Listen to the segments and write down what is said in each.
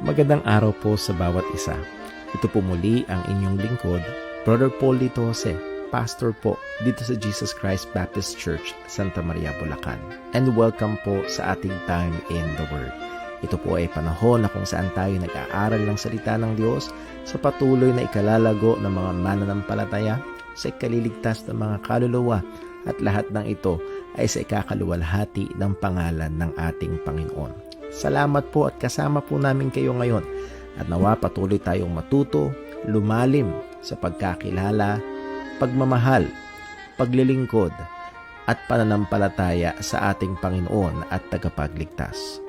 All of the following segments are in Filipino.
Magandang araw po sa bawat isa. Ito po muli ang inyong lingkod, Brother Paul Lito Jose, pastor po dito sa Jesus Christ Baptist Church, Santa Maria, Bulacan. And welcome po sa ating time in the Word. Ito po ay panahon na kung saan tayo nag-aaral ng salita ng Diyos sa patuloy na ikalalago ng mga mananampalataya, sa ikaliligtas ng mga kaluluwa, at lahat ng ito ay sa ikakaluwalhati ng pangalan ng ating Panginoon. Salamat po at kasama po namin kayo ngayon at nawa patuloy tayong matuto, lumalim sa pagkakilala, pagmamahal, paglilingkod at pananampalataya sa ating Panginoon at tagapagligtas.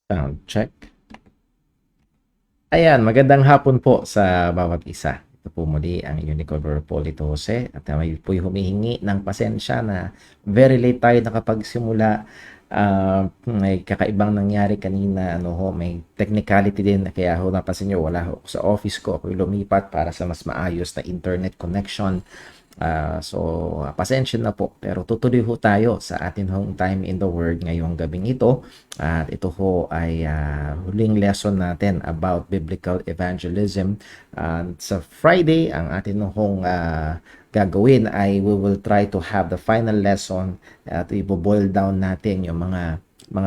Sound check. Ayan, magandang hapon po sa bawat isa. Ito po muli ang inyong Brother Paul Lito Jose at may po'y humihingi ng pasensya na very late tayo nakapagsimula. May kakaibang nangyari kanina, may technicality din, kaya ho napansin nyo, wala ho sa office ko, ako'y lumipat para sa mas maayos na internet connection. So, pasensya na po. Pero tutuloy ho tayo sa atin hong time in the Word ngayong gabing ito. At ito ho ay huling lesson natin about biblical evangelism. Sa Friday, ang atin hong gagawin ay we will try to have the final lesson at i-boil down natin yung mga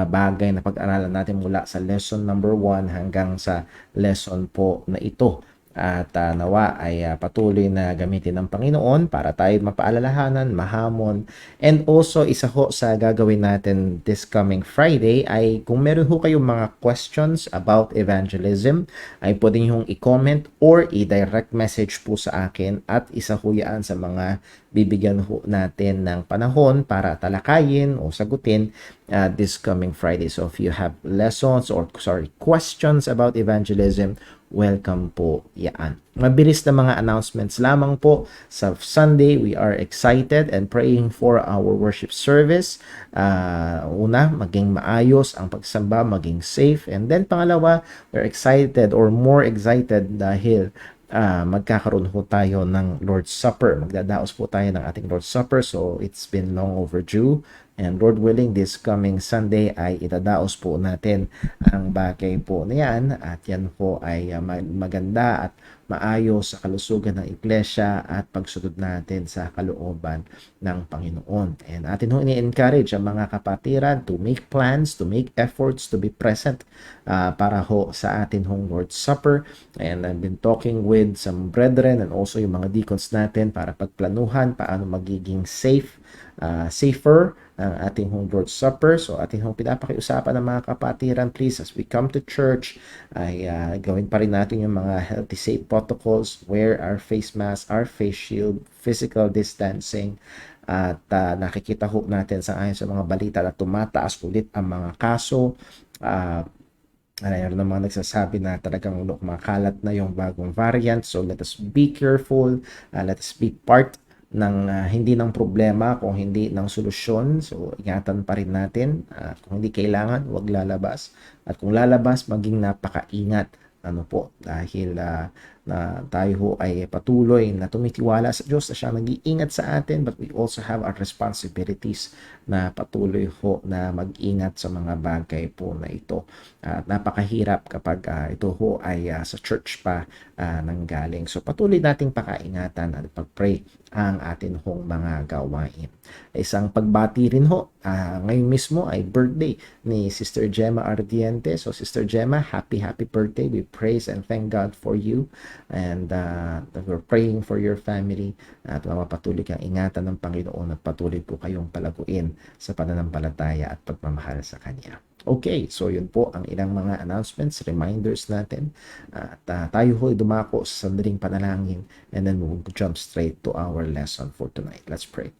bagay na pag-aralan natin mula sa lesson number 1 hanggang sa lesson po na ito. At nawa ay patuloy na gamitin ng Panginoon para tayo mapaalalahanan, mahamon. And also, isa ho sa gagawin natin this coming Friday ay kung meron ho kayong mga questions about evangelism, ay pwede nyo i-comment or i-direct message po sa akin at isa ho yan sa mga bibigyan ho natin ng panahon para talakayin o sagutin this coming Friday. So if you have questions about evangelism, welcome po yan. Mabilis na mga announcements lamang po. Sa Sunday, we are excited and praying for our worship service. Una, maging maayos ang pagsamba, maging safe. And then pangalawa, we're excited or more excited dahil magkakaroon po tayo ng Lord's Supper. Magdadaos po tayo ng ating Lord's Supper. So it's been long overdue. And Lord willing, this coming Sunday ay itadaos po natin ang bagay po na yan. At yan po ay maganda at maayos sa kalusugan ng iglesia at pagsunod natin sa kalooban ng Panginoon. And atin ho ini-encourage ang mga kapatiran to make plans, to make efforts, to be present para ho sa atin hong Lord's Supper. And I've been talking with some brethren and also yung mga deacons natin para pagplanuhan paano magiging safer ang ating hong Lord's Supper. So ating hong pinapakiusapan ng mga kapatiran, please, as we come to church, ay gawin pa rin natin yung mga healthy safe protocols, wear our face mask, our face shield, physical distancing, at nakikita ho natin sa ayon sa mga balita na tumataas ulit ang mga kaso. Mayroon ng mga nagsasabi na talagang makalat na yung bagong variant. So let us be careful, let us be part ng hindi ng problema kung hindi ng solusyon. So ingatan pa rin natin, kung hindi kailangan, huwag lalabas, at kung lalabas, maging napakaingat dahil na tayo ho ay patuloy na tumitiwala sa Diyos na siya nag-iingat sa atin, but we also have our responsibilities na patuloy ho na mag-ingat sa mga bagay po na ito. At napakahirap kapag ito ho ay sa church pa nanggaling. So patuloy nating pakaingatan at pag-pray ang atin hong mga gawain. Isang pagbati rin ho, ngayon mismo ay birthday ni Sister Gemma Ardiente. So Sister Gemma, happy birthday. We praise and thank God for you. And we're praying for your family at mapatuloy kang ingatan ng Panginoon at patuloy po kayong palaguin sa pananampalataya at pagmamahal sa Kanya. Okay, so yun po ang ilang mga announcements, reminders natin. At tayo ho dumako sa sandaling panalangin and then we'll jump straight to our lesson for tonight. Let's pray.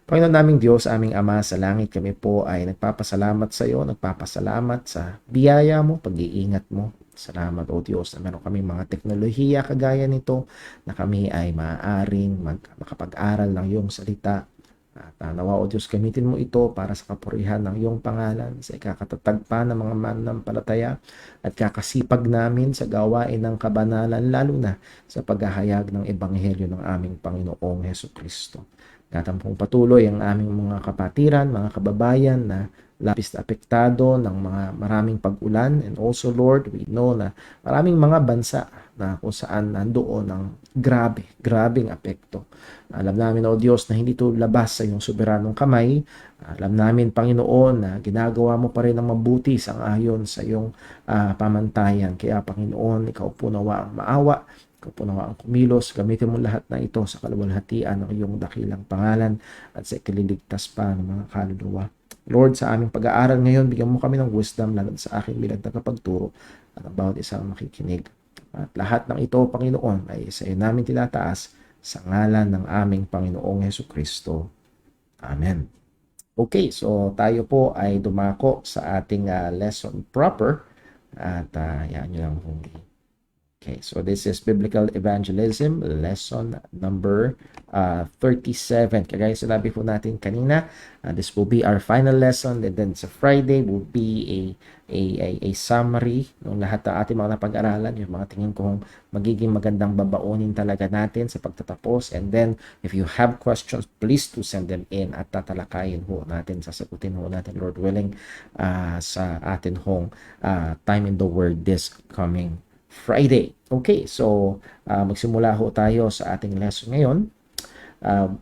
Panginoon naming Diyos, aming Ama sa langit, kami po ay nagpapasalamat sa iyo, nagpapasalamat sa biyaya mo, pag-iingat mo. Salamat, O Diyos, na meron kami mga teknolohiya kagaya nito na kami ay maaaring makapag-aral ng iyong salita At nawa, O Diyos, gamitin mo ito para sa kapurihan ng iyong pangalan, sa ikakatatag pa ng mga mananampalataya at kakasipag namin sa gawain ng kabanalan, lalo na sa paghahayag ng Ebanghelyo ng aming Panginoong Hesukristo. Gatampong patuloy ang aming mga kapatiran, mga kababayan na labis na apektado ng mga maraming pag-ulan. And also, Lord, we know na maraming mga bansa na kung saan nandoon ang grabing apekto. Alam namin, O Diyos, na hindi ito labas sa iyong soberanong kamay. Alam namin, Panginoon, na ginagawa mo pa rin ang mabuti sang-ayon sa iyong pamantayan. Kaya, Panginoon, ikaw po nawa ang maawa, ikaw po nawa ang kumilos. Gamitin mo lahat na ito sa kaluwalhatian ng iyong dakilang pangalan at sa ikaliligtas pa ng mga kaluluwa. Lord, sa aming pag-aaral ngayon, bigyan mo kami ng wisdom, lalo sa aking bilang tagapagturo at ang bawat isang makikinig. At lahat ng ito, Panginoon, ay sa iyo namin tinataas sa ngalan ng aming Panginoong Hesukristo. Amen. Okay, so tayo po ay dumako sa ating lesson proper. At yan nyo lang kung okay, so this is Biblical Evangelism, lesson number 37. Kagaya sinabi po natin kanina, this will be our final lesson, and then sa Friday will be a summary ng lahat ng ating mga napag-aralan, yung mga tingin kong magiging magandang babaunin talaga natin sa pagtatapos. And then, if you have questions, please to send them in at tatalakayin ho natin, sasagutin ho natin, Lord willing, sa atin hong time in the Word this coming Friday. Okay, so magsimula ho tayo sa ating lesson ngayon.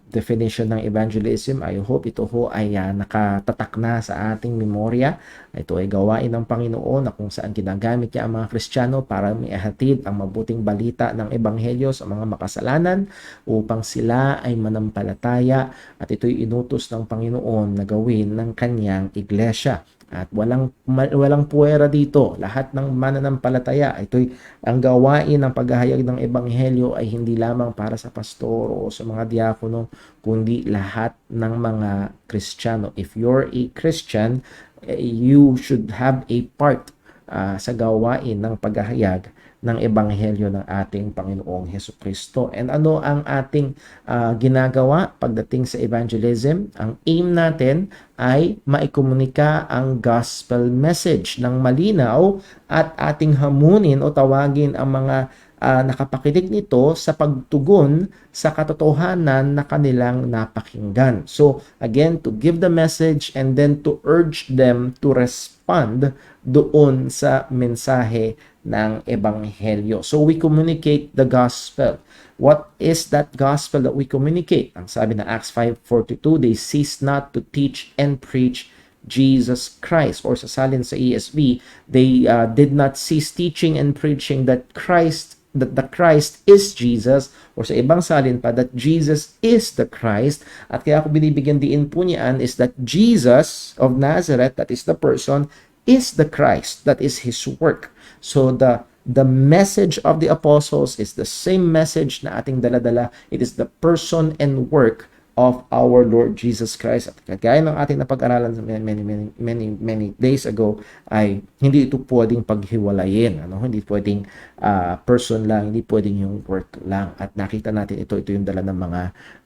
Definition ng evangelism, I hope ito ho ay nakatatak na sa ating memorya. Ito ay gawain ng Panginoon na kung saan ginagamit niya ang mga Kristiyano para maihatid ang mabuting balita ng Ebanghelyo sa mga makasalanan upang sila ay manampalataya, at ito'y inutos ng Panginoon na gawin ng kanyang iglesia. At walang puwera dito. Lahat ng mananampalataya, ito'y ang gawain ng paghahayag ng Ebanghelyo ay hindi lamang para sa pastor o sa mga diakono, kundi lahat ng mga Kristiyano. If you're a Christian, you should have a part sa gawain ng paghahayag ng Ebanghelyo ng ating Panginoong Hesukristo. And ano ang ating ginagawa pagdating sa evangelism? Ang aim natin ay maikomunika ang gospel message ng malinaw at ating hamunin o tawagin ang mga nakapakinig nito sa pagtugon sa katotohanan na kanilang napakinggan. So, again, to give the message and then to urge them to respond doon sa mensahe ng Ebanghelyo. So, we communicate the gospel. What is that gospel that we communicate? Ang sabi na Acts 5:42, they cease not to teach and preach Jesus Christ. Or sa salin sa ESV, they did not cease teaching and preaching that the Christ is Jesus, or sa ibang salin pa, that Jesus is the Christ. At kaya ako binibigyan diin po niyan is that Jesus of Nazareth, that is the person, is the Christ, that is His work. So the message of the apostles is the same message na ating daladala. It is the person and work of our Lord Jesus Christ. At kagaya ng ating napag-aralan many days ago, ay hindi ito pwedeng paghiwalayin. Hindi pwedeng person lang, hindi pwedeng yung work lang. At nakita natin ito yung dala ng mga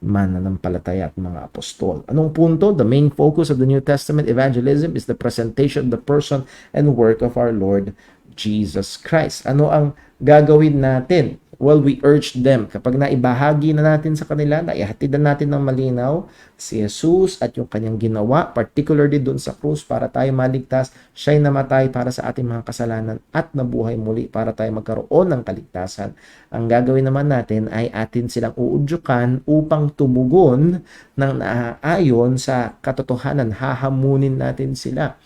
mananampalataya at mga apostol. Anong punto? The main focus of the New Testament evangelism is the presentation of the person and work of our Lord Jesus Christ. Ano ang gagawin natin? Well, we urge them, kapag naibahagi na natin sa kanila, naihatid na natin ng malinaw si Jesus at yung kanyang ginawa, particularly dun sa krus para tayo maligtas, siya'y namatay para sa ating mga kasalanan at nabuhay muli para tayo magkaroon ng kaligtasan. Ang gagawin naman natin ay atin silang uudyukan upang tumugon ng naaayon sa katotohanan. Hahamunin natin sila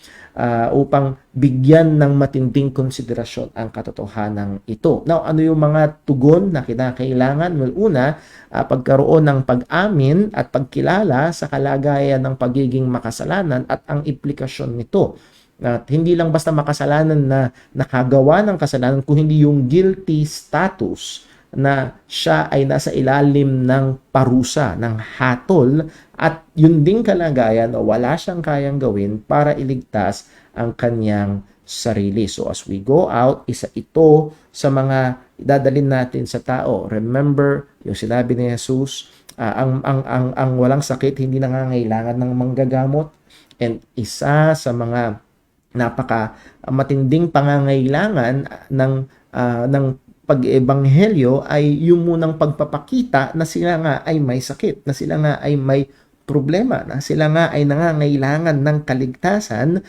upang bigyan ng matinding konsiderasyon ang katotohanan ito. Now, ano yung mga tugon na kinakailangan? Well, una, pagkaroon ng pag-amin at pagkilala sa kalagayan ng pagiging makasalanan at ang implikasyon nito. At hindi lang basta makasalanan na nakagawa ng kasalanan, kung hindi yung guilty status na siya ay nasa ilalim ng parusa, ng hatol, at yun ding kalagayan o wala siyang kayang gawin para iligtas ang kanyang sarili. So as we go out, isa ito sa mga dadalhin natin sa tao. Remember, yung sinabi ni Jesus, ang walang sakit hindi nangangailangan ng manggagamot. And isa sa mga napaka matinding pangangailangan ng pag-ebanghelyo ay yung munang pagpapakita na sila nga ay may sakit, na sila nga ay may problema, na sila nga ay nangangailangan ng kaligtasan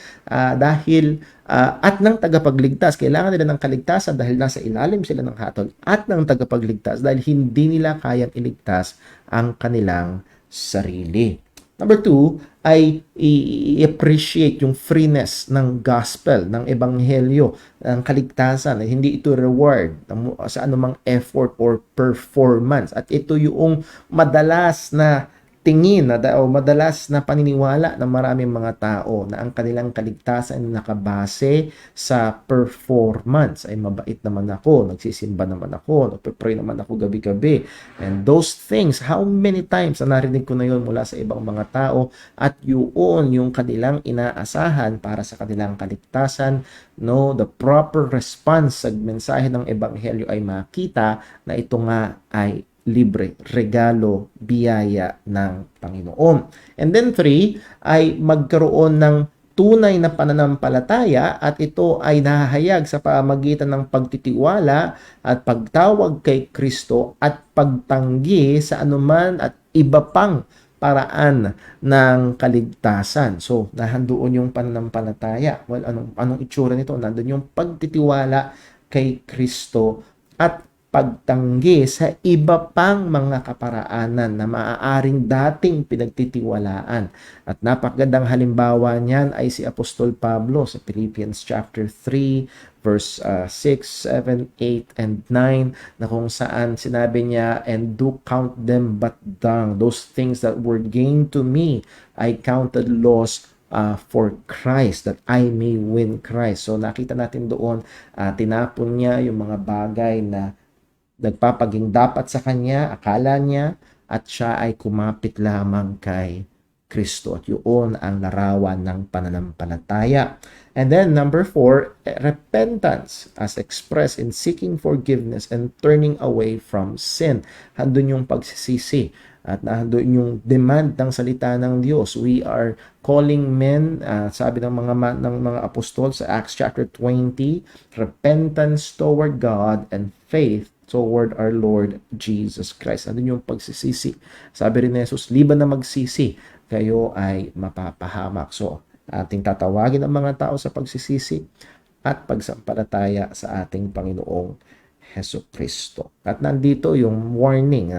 dahil at ng tagapagligtas. Kailangan nila ng kaligtasan dahil nasa ilalim sila ng hatol at ng tagapagligtas dahil hindi nila kayang iligtas ang kanilang sarili. Number two, ay i-appreciate yung freeness ng gospel, ng ebanghelyo, ng kaligtasan. Hindi ito reward sa anumang effort or performance. At ito yung madalas na tingin o madalas na paniniwala ng maraming mga tao na ang kanilang kaligtasan ay nakabase sa performance. Ay mabait naman ako, nagsisimba naman ako, nagpe-pray naman ako gabi-gabi. And those things, how many times na narinig ko na yun mula sa ibang mga tao at yun yung kanilang inaasahan para sa kanilang kaligtasan. No, the proper response sa mensahe ng ebanghelyo ay makita na ito nga ay libre, regalo, biyaya ng Panginoon. And then three, ay magkaroon ng tunay na pananampalataya at ito ay nahahayag sa pamagitan ng pagtitiwala at pagtawag kay Kristo at pagtanggi sa anuman at iba pang paraan ng kaligtasan. So, nahandoon yung pananampalataya. Well, anong itsura nito? Nandun yung pagtitiwala kay Kristo at pagtanggi sa iba pang mga kaparaanan na maaaring dating pinagtitiwalaan. At napakagandang halimbawa niyan ay si Apostol Pablo sa Philippians chapter 3 verse 6, 7, 8, and 9 na kung saan sinabi niya, and do count them but dung. Those things that were gained to me, I counted loss for Christ, that I may win Christ. So nakita natin doon, tinapon niya yung mga bagay na nagpapaging dapat sa kanya, akala niya, at siya ay kumapit lamang kay Kristo. At yun ang larawan ng pananampalataya. And then number 4, repentance as expressed in seeking forgiveness and turning away from sin. Handun yung pagsisisi at nandun yung demand ng salita ng Diyos. We are calling men, sabi ng mga apostol sa Acts chapter 20, repentance toward God and faith toward our Lord Jesus Christ. Ano yung pagsisisi? Sabi rin ni Jesus, liban na magsisi, kayo ay mapapahamak. So, ating tatawagin ang mga tao sa pagsisisi at pagsampalataya sa ating Panginoong Hesus Kristo. At nandito yung warning,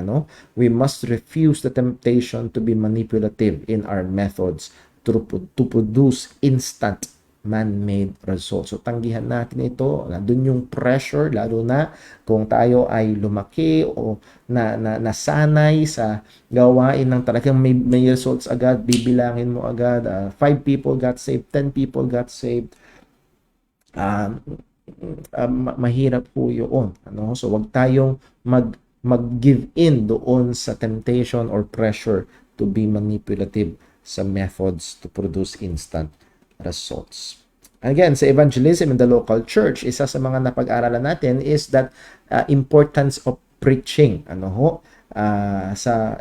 we must refuse the temptation to be manipulative in our methods to produce instant man-made results. So, tanggihan natin ito. Nandun yung pressure, lalo na kung tayo ay lumaki o nasanay sa gawain ng talagang may results agad, bibilangin mo agad, 5 people got saved, 10 people got saved. Mahirap po yun. So, wag tayong mag-give in doon sa temptation or pressure to be manipulative sa methods to produce instant results. Again, sa evangelism in the local church, isa sa mga napag-aralan natin is that importance of preaching.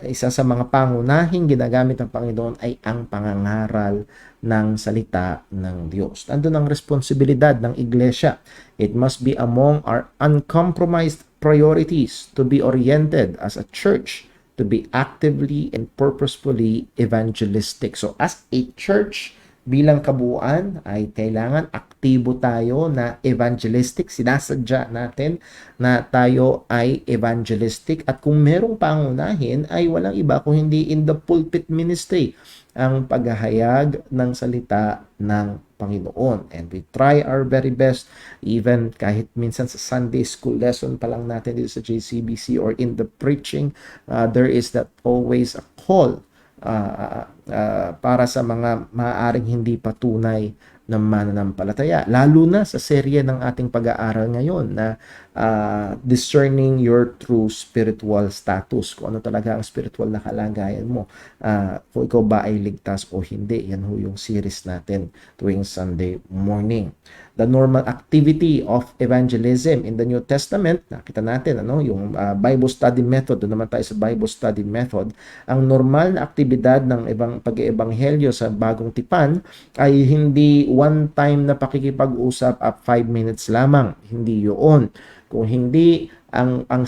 Isa sa mga pangunahing ginagamit ng Panginoon ay ang pangangaral ng salita ng Diyos. Nandun ang responsibilidad ng iglesia. It must be among our uncompromised priorities to be oriented as a church to be actively and purposefully evangelistic. So as a church, bilang kabuuan ay kailangan aktibo tayo na evangelistic. Sinasadya natin na tayo ay evangelistic at kung merong pangunahin ay walang iba kung hindi in the pulpit ministry ang paghahayag ng salita ng Panginoon. And we try our very best, even kahit minsan sa Sunday school lesson pa lang natin dito sa JCBC or in the preaching, there is that always a call para sa mga maaaring hindi patunay ng mananampalataya. Lalo na sa serye ng ating pag-aaral ngayon na discerning your true spiritual status. Kung ano talaga ang spiritual na kalagayan mo. Kung ikaw ba ay ligtas o hindi. Yan ho yung series natin tuwing Sunday morning. the normal activity of evangelism in the New Testament. Nakita natin yung Bible study method. Doon naman tayo sa Bible study method. Ang normal na aktibidad ng pag-eebanghelyo sa Bagong Tipan ay hindi one time na pakikipag-usap at 5 minutes lamang. Hindi 'yun. Kung hindi ang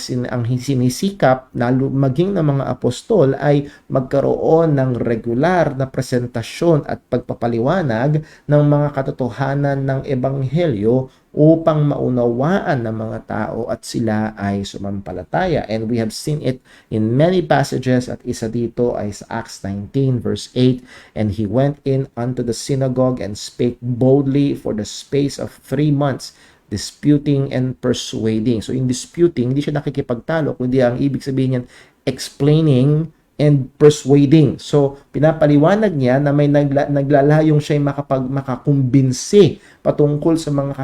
sinisikap na maging ng mga apostol ay magkaroon ng regular na presentasyon at pagpapaliwanag ng mga katotohanan ng ebanghelyo upang maunawaan ng mga tao at sila ay sumampalataya. And we have seen it in many passages, at isa dito ay sa Acts 19 verse 8, and he went in unto the synagogue and spake boldly for the space of 3 months, disputing and persuading. So in disputing, hindi siya nakikipagtalo, kundi ang ibig sabihin niyan, explaining and persuading. So pinapaliwanag niya na may naglalayong siya makakumbinsi patungkol sa mga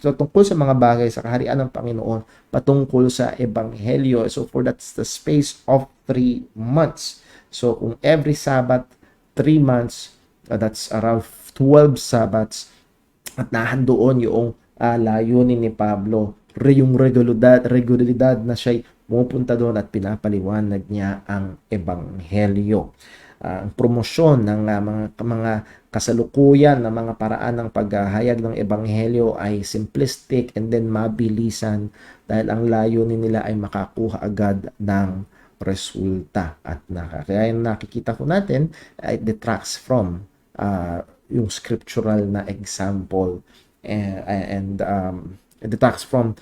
patungkol sa mga bagay sa kaharian ng Panginoon, patungkol sa ebanghelyo. So for that's the space of 3 months. So kung every Sabbath 3 months, that's around 12 Sabbaths, at nahandoon yung layunin ni Pablo, yung regularidad na siya pumupunta doon at pinapaliwanag niya ang ebanghelyo. Ang promosyon ng mga kasalukuyan ng mga paraan ng paghahayag ng ebanghelyo ay simplistic and then mabilisan, dahil ang layunin nila ay makakuha agad ng resulta. At kaya yung nakikita ko natin, it detracts from yung scriptural na example and it detracts from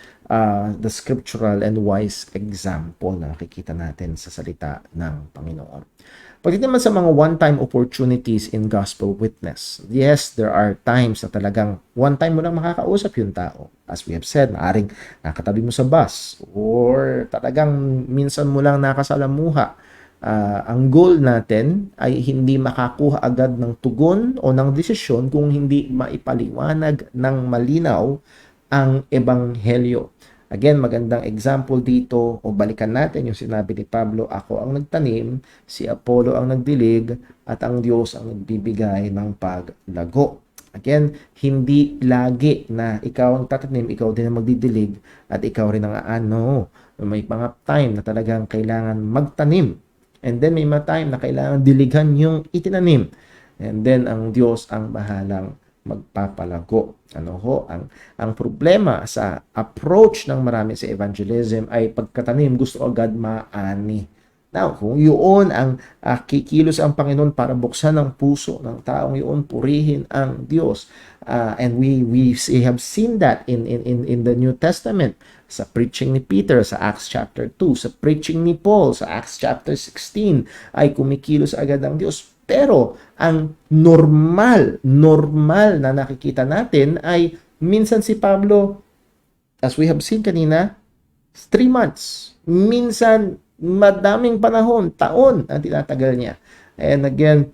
the scriptural and wise example na nakikita natin sa salita ng Pagkatitin naman sa mga one-time opportunities in gospel witness. Yes, there are times na talagang one time mo lang makakausap yung tao. As we have said, maaring nakatabi mo sa bus or talagang minsan mo lang nakasalamuha. Ang goal natin ay hindi makakuha agad ng tugon o ng desisyon kung hindi maipaliwanag ng malinaw ang ebanghelyo. Again, magandang example dito, o balikan natin yung sinabi ni Pablo, ako ang nagtanim, si Apollo ang nagdilig, at ang Diyos ang nagbibigay ng paglago. Again, hindi lagi na ikaw ang tatanim, ikaw din ang magdidilig, at ikaw rin ang may mga time na talagang kailangan magtanim. And then may mga time na kailangan diligan yung itinanim. And then ang Diyos ang bahalang magpapalago. Ang problema sa approach ng marami sa evangelism ay pagkatanim gusto agad maani. Now, kung yun ang kikilos ang Panginoon para buksan ang puso ng taong yun, purihin ang Diyos. And we have seen that in the New Testament, sa preaching ni Peter sa Acts chapter 2, sa preaching ni Paul sa Acts chapter 16, ay kumikilos agad ang Diyos. Pero ang normal na nakikita natin ay minsan si Pablo, as we have seen kanina, 3 months. Minsan madaming panahon, taon ang tinatagal niya. And again,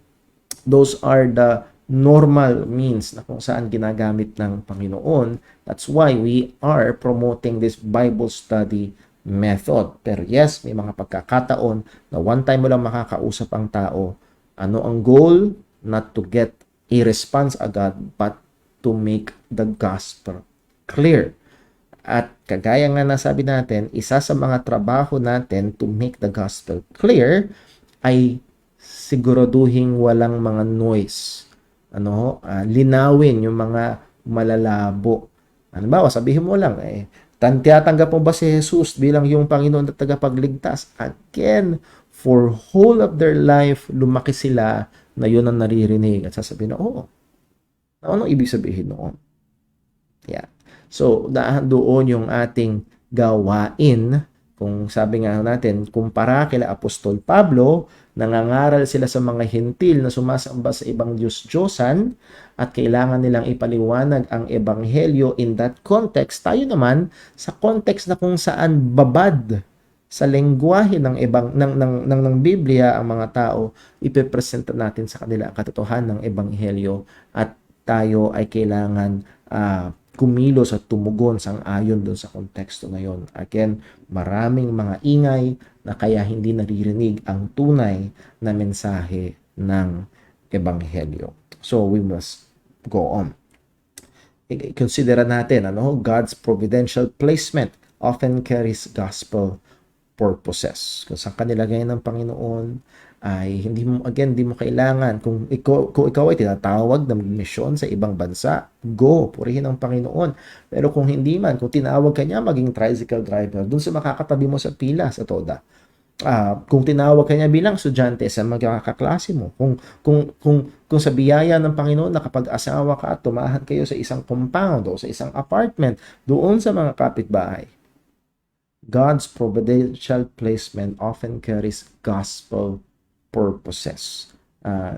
those are the normal means na kung saan ginagamit ng Panginoon. That's why we are promoting this Bible study method. Pero yes, may mga pagkakataon na one time mo lang makakausap ang tao. Ano ang goal? Not to get a response agad, but to make the gospel clear. At kagaya nga nasabi natin, isa sa mga trabaho natin to make the gospel clear ay siguraduhin walang mga noise. Linawin yung mga malalabo. Halimbawa, sabihin mo lang, tinatanggap mo ba si Jesus bilang yung Panginoon at tagapagligtas? Again, for whole of their life, lumaki sila na yun ang naririnig at sasabihin na, anong ibig sabihin noon? Yeah. So, doon yung ating gawain. Kung sabi nga natin, kumpara kila Apostol Pablo, nangangaral sila sa mga hintil na sumasamba sa ibang Diyos-Diyosan at kailangan nilang ipaliwanag ang ebanghelyo in that context. Tayo naman, sa context na kung saan babad sa lengguwahe ng Biblia ang mga tao, ipepresenta natin sa kanila ang katotohanan ng ebanghelyo at tayo ay kailangan kumilos at tumugon sang-ayon doon sa konteksto na yon. Again, maraming mga ingay na kaya hindi naririnig ang tunay na mensahe ng ebanghelyo. So, we must go on. consider natin, God's providential placement often carries gospel purposes. Kung saan kanilagay ng Panginoon ay hindi mo kailangan kung ikaw ay tinatawag na misyon sa ibang bansa, go, purihin ang Panginoon. Pero kung hindi man, kung tinawag ka niya maging tricycle driver, dun sa makakatabi mo sa pila sa TODA, kung tinawag ka niya bilang estudyante sa magkakaklase mo, kung sa biyaya ng Panginoon nakapag-asawa ka at tumahan kayo sa isang compound o sa isang apartment doon sa mga kapitbahay, God's providential placement often carries gospel purposes.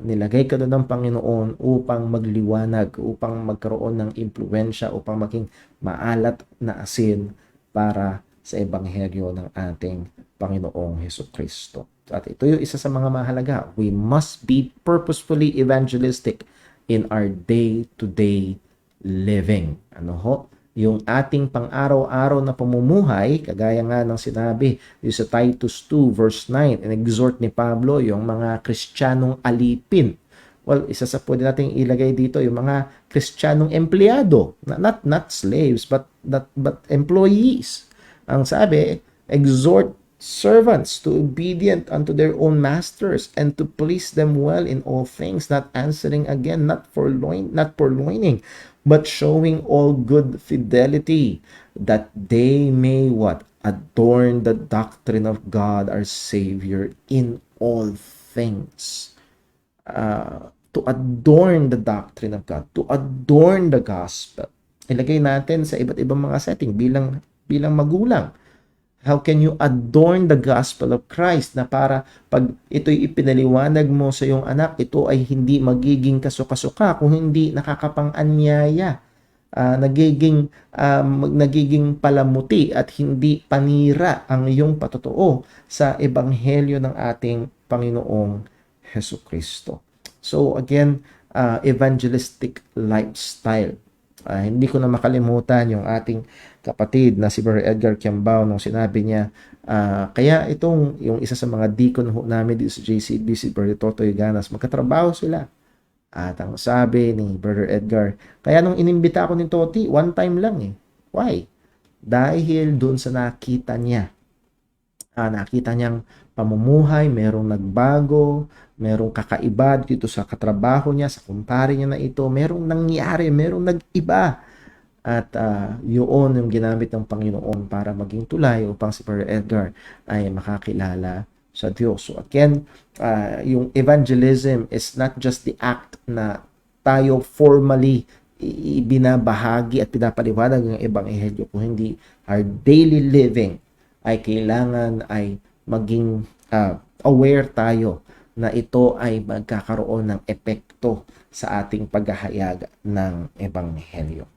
Nilagay ka doon ng Panginoon upang magliwanag, upang magkaroon ng impluensya, upang maging maalat na asin para sa ebanghelyo ng ating Panginoong Hesukristo. At ito yung isa sa mga mahalaga. We must be purposefully evangelistic in our day-to-day living. Yung ating pang-araw-araw na pamumuhay, kagaya nga ng sinabi sa Titus 2 verse 9, in-exhort ni Pablo yung mga Kristiyanong alipin. Well, isa sa pwede nating ilagay dito yung mga Kristiyanong empleyado, not slaves but employees. Ang sabi, exhort servants to obedient unto their own masters and to please them well in all things, not answering again, not purloining, but showing all good fidelity, that they may what? Adorn the doctrine of God our Savior in all things. To adorn the doctrine of God, to adorn the gospel. Ilagay natin sa iba't ibang mga setting bilang magulang. How can you adorn the gospel of Christ na para pag ito'y ipinaliwanag mo sa iyong anak, ito ay hindi magiging kasuka-suka kung hindi nakakapang-anyaya, nagiging palamuti at hindi panira ang iyong patotoo sa ebanghelyo ng ating Panginoong Hesukristo. So again, evangelistic lifestyle. Hindi ko na makalimutan yung ating kapatid na si Brother Edgar Kiambao nung sinabi niya, kaya yung isa sa mga deacon namin dito sa JCB, si Brother Totoy Ganas, magkatrabaho sila. At ang sabi ni Brother Edgar, kaya nung inimbita ako ni Toti, one time lang eh. Why? Dahil dun sa nakita niya. Nakita niyang pamumuhay, merong nagbago, merong kakaiba dito sa katrabaho niya, sa kumpare niya na ito, merong nangyari, merong nag-iba. At yun yung ginamit ng Panginoon para maging tulay upang si Brother Edgar ay makakilala sa Diyos. So again, yung evangelism is not just the act na tayo formally ibinabahagi at pinapaliwanag ng ebanghelyo, kung hindi our daily living ay kailangan ay maging aware tayo na ito ay magkakaroon ng epekto sa ating paghahayag ng ebanghelyo.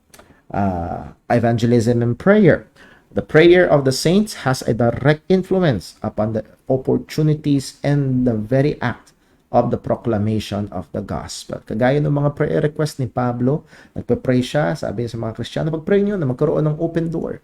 Evangelism and prayer. The prayer of the saints has a direct influence upon the opportunities and the very act of the proclamation of the gospel. Kagaya ng mga prayer request ni Pablo, nagpe-pray siya, sabi niya sa mga Kristiyano, pag-pray nyo na magkaroon ng open door.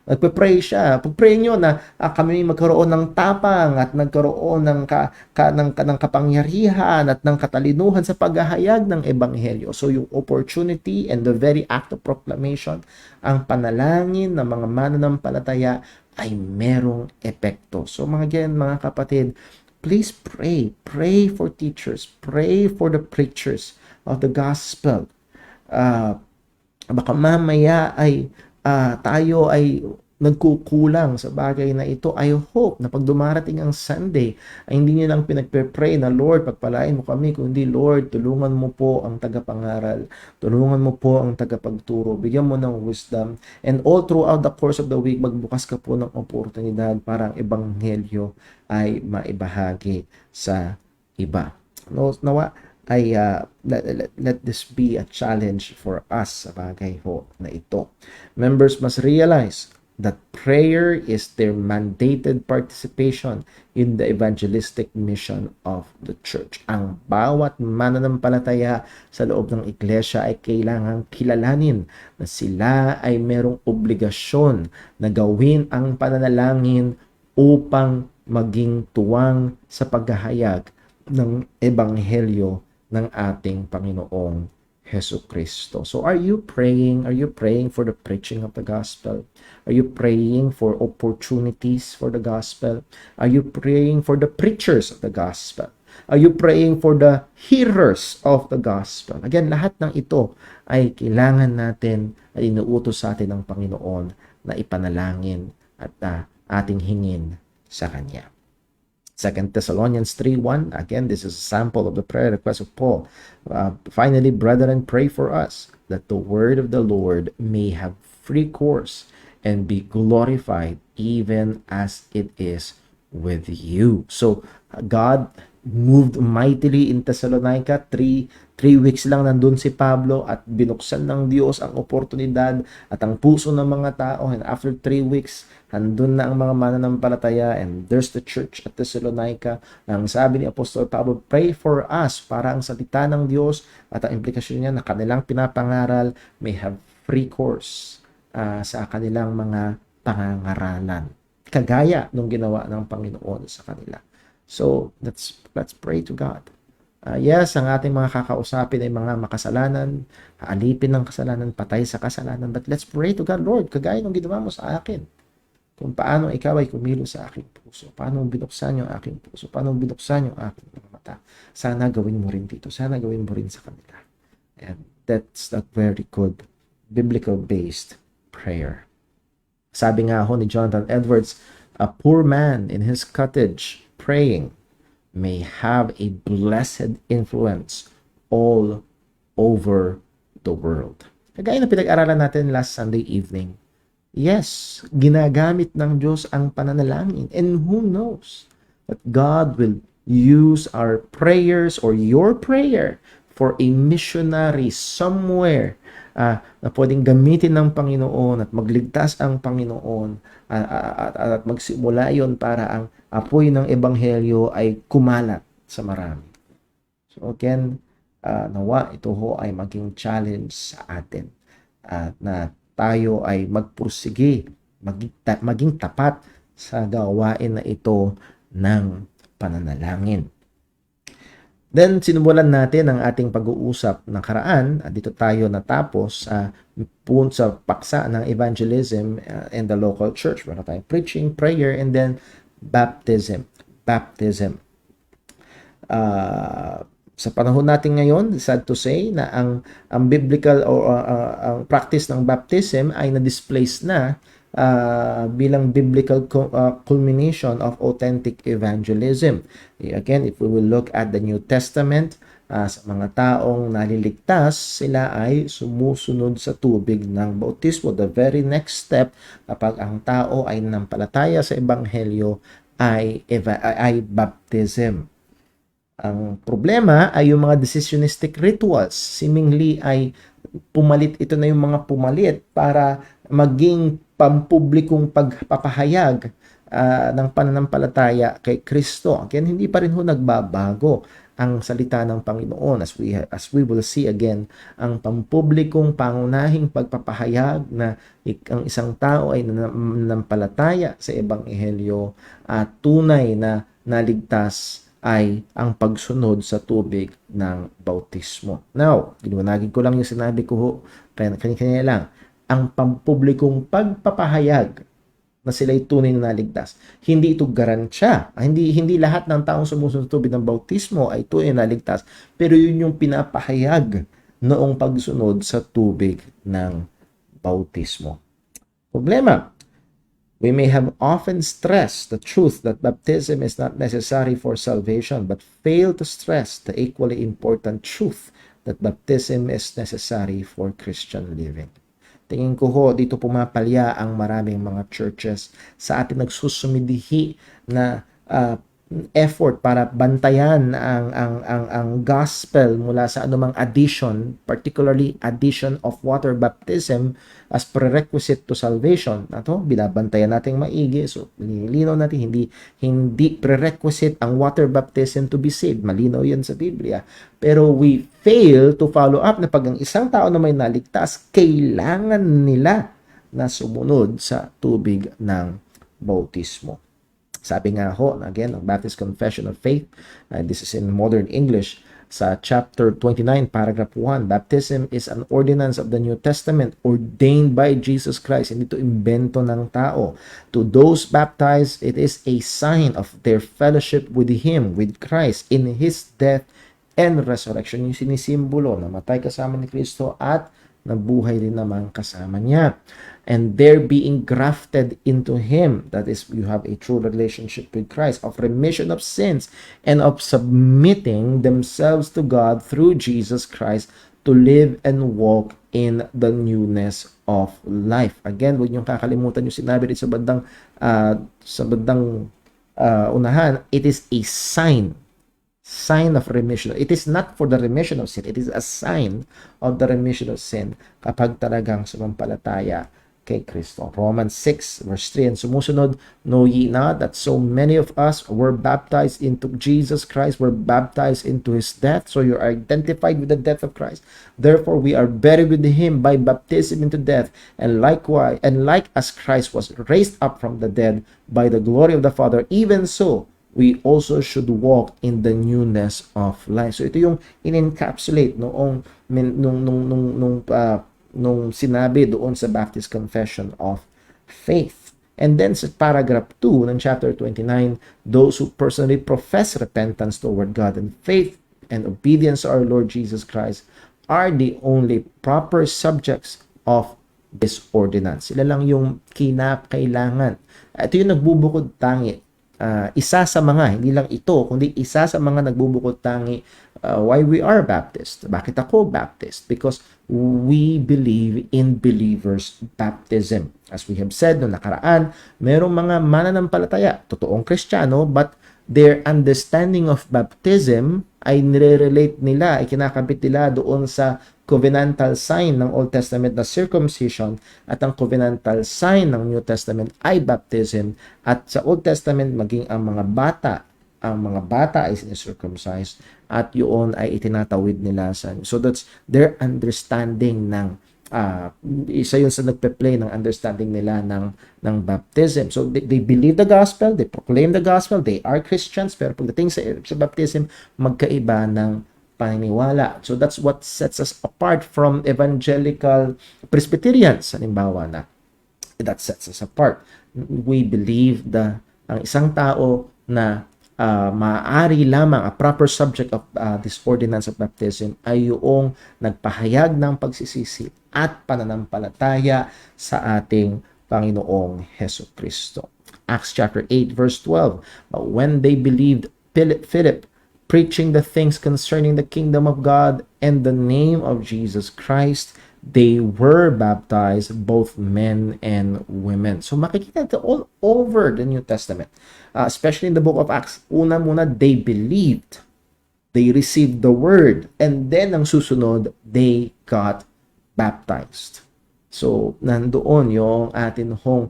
Nagpe-pray siya. Pag-pray nyo na kami magkaroon ng tapang at nagkaroon ng kapangyarihan at ng katalinuhan sa paghahayag ng ebanghelyo. So yung opportunity and the very act of proclamation, ang panalangin ng mga mananampalataya ay merong epekto. So mga kapatid, please pray. Pray for teachers. Pray for the preachers of the gospel. Baka mamaya ay tayo ay nagkukulang sa bagay na ito. I hope na pag dumarating ang Sunday ay hindi niyo lang pinagpe-pray na Lord, pagpalain mo kami, kundi Lord, tulungan mo po ang tagapangaral, tulungan mo po ang tagapagturo, bigyan mo ng wisdom, and all throughout the course of the week, magbukas ka po ng oportunidad para ang ebanghelyo ay maibahagi sa iba. Nawa ay let this be a challenge for us sa bagay ho na ito. Members must realize that prayer is their mandated participation in the evangelistic mission of the church. Ang bawat mananampalataya sa loob ng iglesia ay kailangang kilalanin na sila ay merong obligasyon na gawin ang pananalangin upang maging tuwang sa paghahayag ng ebanghelyo ng ating Panginoong Jesu Kristo. So are you praying? Are you praying for the preaching of the gospel? Are you praying for opportunities for the gospel? Are you praying for the preachers of the gospel? Are you praying for the hearers of the gospel? Again, lahat ng ito ay kailangan natin, ay inuutos sa atin ng Panginoon na ipanalangin at ating hingin sa Kanya. 2 Thessalonians 3:1, again, this is a sample of the prayer request of Paul. Finally, brethren, pray for us that the word of the Lord may have free course and be glorified even as it is with you. So, God moved mightily in Thessalonica. Three weeks lang nandun si Pablo at binuksan ng Diyos ang oportunidad at ang puso ng mga tao. And after 3 weeks, nandun na ang mga mananampalataya and there's the church at Thessalonica. Ang sabi ni Apostol Pablo, pray for us para ang salita ng Diyos at ang implikasyon niya na kanilang pinapangaral may have free course sa kanilang mga pangangaralan. Kagaya nung ginawa ng Panginoon sa kanila. So, let's pray to God. Yes, ang ating mga kakausapin ay mga makasalanan, alipin ng kasalanan, patay sa kasalanan. But let's pray to God, Lord, kagaya nung ginawa mo sa akin. Kung paano ikaw ay kumilo sa aking puso, paano binuksan yung aking puso, paano binuksan yung aking mga mata. Sana gawin mo rin dito. Sana gawin mo rin sa kanila. And that's a very good biblical-based prayer. Sabi nga ho ni Jonathan Edwards, a poor man in his cottage praying may have a blessed influence all over the world. Kagaya na pinag-aralan natin last Sunday evening, yes, ginagamit ng Diyos ang pananalangin. And who knows that God will use our prayers or your prayer for a missionary somewhere na pwedeng gamitin ng Panginoon at magligtas ang Panginoon at magsimula yon para ang apoy ng Ebanghelyo ay kumalat sa marami. So again, nawa ito ho ay maging challenge sa atin na tayo ay magpursige, maging tapat sa gawain na ito ng pananalangin. Then, sinubulan natin ang ating pag-uusap nakaraan. Dito tayo natapos sa paksa ng evangelism in the local church. Meron tayong preaching, prayer, and then baptism. Sa panahon natin ngayon, sad to say, na ang biblical o ang practice ng baptism ay na-displace na bilang biblical culmination of authentic evangelism. Again, if we will look at the New Testament, sa mga taong naliligtas, sila ay sumusunod sa tubig ng bautismo. The very next step kapag ang tao ay nanampalataya sa ebanghelyo ay baptism. Ang problema ay yung mga decisionistic rituals. Seemingly ay pumalit, ito na yung mga pumalit para maging pampublikong pagpapahayag ng pananampalataya kay Kristo. Again, hindi pa rin ho nagbabago ang salita ng Panginoon as we will see again, ang pampublikong pangunahing pagpapahayag na ang isang tao ay nanampalataya sa ebanghelyo at tunay na naligtas ay ang pagsunod sa tubig ng bautismo. Now, liwanagin ko lang yung sinabi ko ho, kanya-kanya lang, ang pampublikong pagpapahayag na sila'y tunay na naligtas. Hindi ito garansya. Hindi lahat ng taong sumusunod sa tubig ng bautismo ay tunay na naligtas. Pero yun yung pinapahayag noong pagsunod sa tubig ng bautismo. Problema, we may have often stressed the truth that baptism is not necessary for salvation, but fail to stress the equally important truth that baptism is necessary for Christian living. Tingin ko ho, dito pumapalya ang maraming mga churches sa atin nagsusumidihi na effort para bantayan ang gospel mula sa anumang addition, particularly addition of water baptism as prerequisite to salvation. Ato, binabantayan natin maigi. So, nilinaw natin, hindi prerequisite ang water baptism to be saved. Malinaw yan sa Biblia. Pero we fail to follow up na pag ang isang tao na may naligtas, kailangan nila na sumunod sa tubig ng bautismo. Sabi nga ho, again, ang Baptist Confession of Faith, this is in modern English, sa chapter 29, paragraph 1, baptism is an ordinance of the New Testament ordained by Jesus Christ. Hindi ito imbento ng tao. To those baptized, it is a sign of their fellowship with Him, with Christ, in His death and resurrection. Yung sinisimbolo, namatay kasama ni Kristo at nabuhay din naman kasama niya. And they're being grafted into Him. That is, you have a true relationship with Christ, of remission of sins, and of submitting themselves to God through Jesus Christ to live and walk in the newness of life. Again, huwag niyong kakalimutan yung sinabi rin sa bandang unahan, it is a sign of remission. It is not for the remission of sin. It is a sign of the remission of sin kapag talagang sumampalataya kay Kristo. Romans 6 verse 3 and sumusunod, know ye not that so many of us were baptized into Jesus Christ, were baptized into His death, so you are identified with the death of Christ. Therefore we are buried with Him by baptism into death, and like as Christ was raised up from the dead by the glory of the Father, even so we also should walk in the newness of life. So ito yung in-encapsulate nung sinabi doon sa Baptist Confession of Faith. And then sa paragraph 2 ng chapter 29, those who personally profess repentance toward God and faith and obedience to our Lord Jesus Christ are the only proper subjects of this ordinance. Sila lang yung kinakailangan. Ito yung nagbubukod tangi. Isa sa mga, hindi lang ito, kundi isa sa mga nagbubukod tangi why we are Baptist. Bakit ako Baptist? Because we believe in believers' baptism. As we have said noong nakaraan, merong mga mananampalataya, totoong Kristiyano, but their understanding of baptism ay nire-relate nila, ay kinakabit nila doon sa covenantal sign ng Old Testament na circumcision, at ang covenantal sign ng New Testament ay baptism. At sa Old Testament, maging ang mga bata ay sinicircumcise at yun ay itinatawid nila sa. So that's their understanding ng isa yun sa nagpe-play ng understanding nila ng baptism. So they believe the gospel, they proclaim the gospel, they are Christians, pero pagdating sa baptism, magkaiba ng paniniwala. So that's what sets us apart from evangelical Presbyterians, halimbawa na. That sets us apart. We believe ang isang tao na maaari lamang, a proper subject of this ordinance of baptism ay yung nagpahayag ng pagsisisi at pananampalataya sa ating Panginoong Hesus Kristo. Acts chapter 8 verse 12, but when they believed Philip preaching the things concerning the kingdom of God and the name of Jesus Christ, they were baptized, both men and women. So makikita ito all over the New Testament, especially in the book of Acts. Una muna, they believed, they received the word, and then ang susunod, they got baptized. So nandoon yung atin hong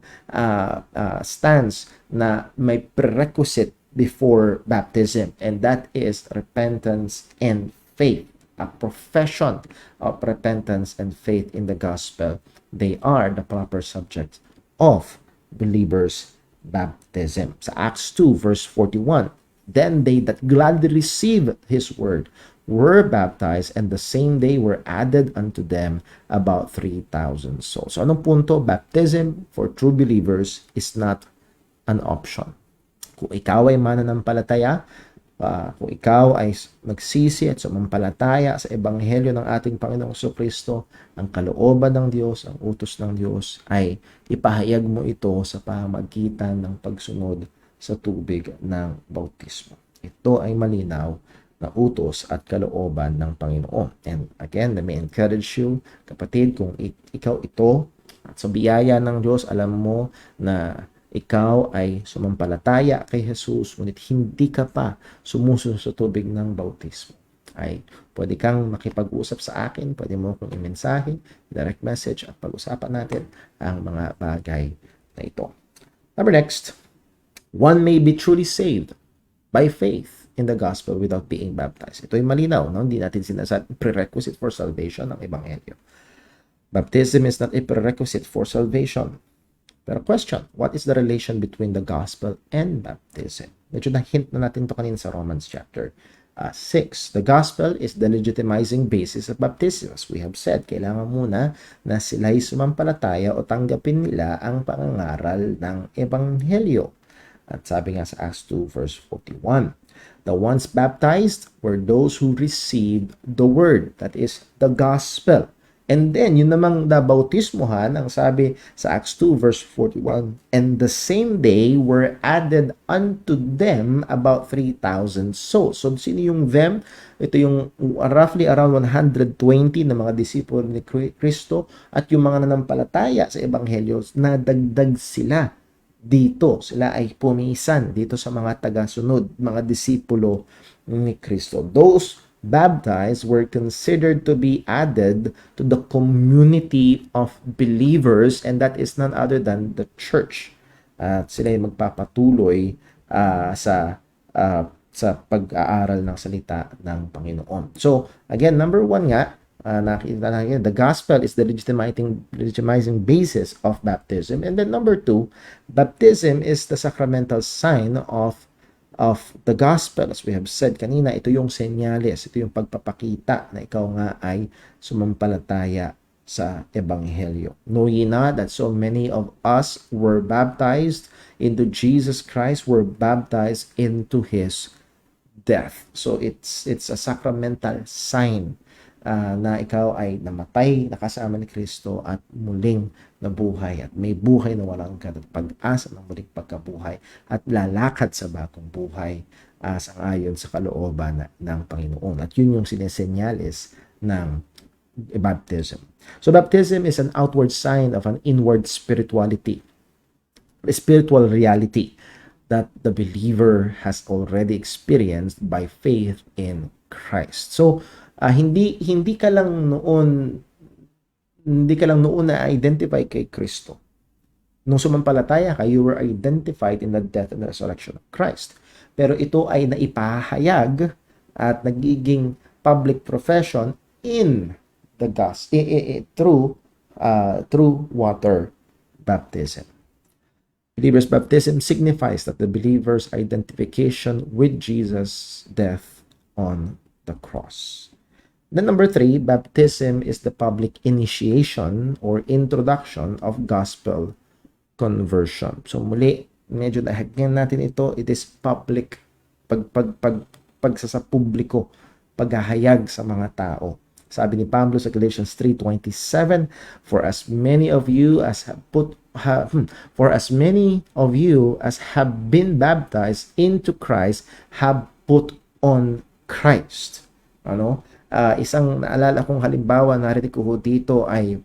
stance na may prerequisite before baptism, and that is repentance and faith. A profession of repentance and faith in the gospel. They are the proper subject of believers' baptism. Sa Acts 2 verse 41, then they that gladly received His word were baptized, and the same day were added unto them about 3,000 souls. So anong punto? Baptism for true believers is not an option. Kung ikaw ay mananampalataya, kung ikaw ay nagsisi at sumampalataya sa ebanghelyo ng ating Panginoong Jesucristo, ang kalooban ng Diyos, ang utos ng Diyos, ay ipahayag mo ito sa pamamagitan ng pagsunod sa tubig ng bautismo. Ito ay malinaw na utos at kalooban ng Panginoon. And again, let me encourage you, kapatid, kung ikaw ito, at sa biyaya ng Diyos, alam mo na ikaw ay sumampalataya kay Jesus, ngunit hindi ka pa sumusunod sa tubig ng bautismo, ay pwede kang makipag-usap sa akin, pwede mo kong i-mensahe, direct message, at pag-usapan natin ang mga bagay na ito. Number next, one may be truly saved by faith in the gospel without being baptized. Ito ay malinaw, no? Hindi natin sinasabi prerequisite for salvation ng ebanghelyo. Baptism is not a prerequisite for salvation. Pero question, what is the relation between the gospel and baptism? Medyo na-hint na natin ito kanina sa Romans chapter 6. The gospel is the legitimizing basis of baptism. As we have said, kailangan muna na sila'y sumampalataya o tanggapin nila ang pangangaral ng ebanghelyo. At sabi nga sa Acts 2 verse 41, the ones baptized were those who received the word, that is the gospel. And then, yun namang nabautismohan, ang sabi sa Acts 2 verse 41, and the same day were added unto them about 3,000 souls. So, sino yung them? Ito yung roughly around 120 na mga disipulo ni Kristo at yung mga nanampalataya sa Ebanghelyo, nadagdag sila dito. Sila ay pumisan dito sa mga tagasunod, mga disipulo ni Kristo. Those baptized were considered to be added to the community of believers, and that is none other than the church. At sila ay magpapatuloy sa pag-aaral ng salita ng Panginoon. So, again, number 1 nga, nakita natin, the gospel is the legitimizing basis of baptism. And then number 2, baptism is the sacramental sign of the gospel. As we have said kanina, ito yung senyales, ito yung pagpapakita na ikaw nga ay sumampalataya sa Ebanghelyo. Know ye not that so many of us were baptized into Jesus Christ, were baptized into His death. So it's a sacramental sign na ikaw ay namatay, nakasama ni Kristo at muling nabuhay at may buhay na walang pag-asa ng muling pagkabuhay at lalakad sa bagong buhay sangayon sa kalooban ng Panginoon. At yun yung sinesenyales ng baptism. So baptism is an outward sign of an inward spirituality, spiritual reality that the believer has already experienced by faith in Christ. So hindi ka lang noon na identify kay Kristo. Nung sumampalataya ka, you were identified in the death and the resurrection of Christ. Pero ito ay naipahayag at nagiging public profession in the gospel through water baptism. Believer's baptism signifies that the believer's identification with Jesus' death on the cross. Then number 3, baptism is the public initiation or introduction of gospel conversion. So muli, medyo nahagyan natin ito, it is public, pagsasapubliko, paghahayag sa mga tao. Sabi ni Pablo sa Galatians 3:27, for as many of you as have been baptized into Christ have put on Christ. Isang naalala kong halimbawa narinig ko dito ay